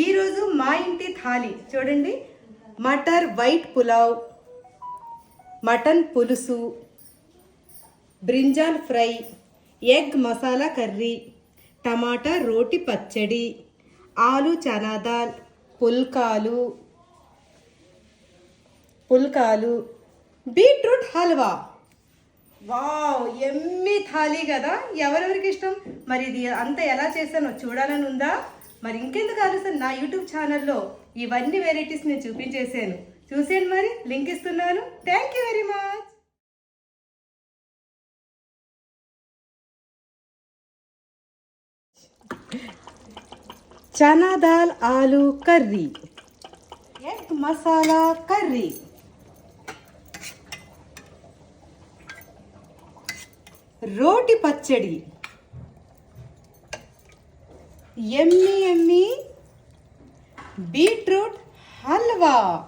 ఈరోజు మా ఇంటి థాలి చూడండి. మటర్ వైట్ పులావ్, మటన్ పులుసు, brinjal fry, egg masala curry, tomato రోటి పచ్చడి, ఆలు చనా దాల్, పుల్కాలు, బీట్రూట్ హల్వా. వావ్, ఎమ్మి థాలీ కదా. ఎవరెవరికి ఇష్టం? మరి ఇది అంతా ఎలా చేశానో చూడాలని ఉందా? మరి ఇంకెందుకు ఆలోచన, నా యూట్యూబ్ ఛానల్లో ఇవన్నీ వెరైటీస్ నేను చూపించేసాను. చూసేయండి, మరి లింక్ ఇస్తున్నాను. Thank you very much. Chana dal ఆలు కర్రీ, ఎగ్ మసాలా కర్రీ, రోటి పచ్చడి, ఎమ్మి బీట్రూట్ హల్వా.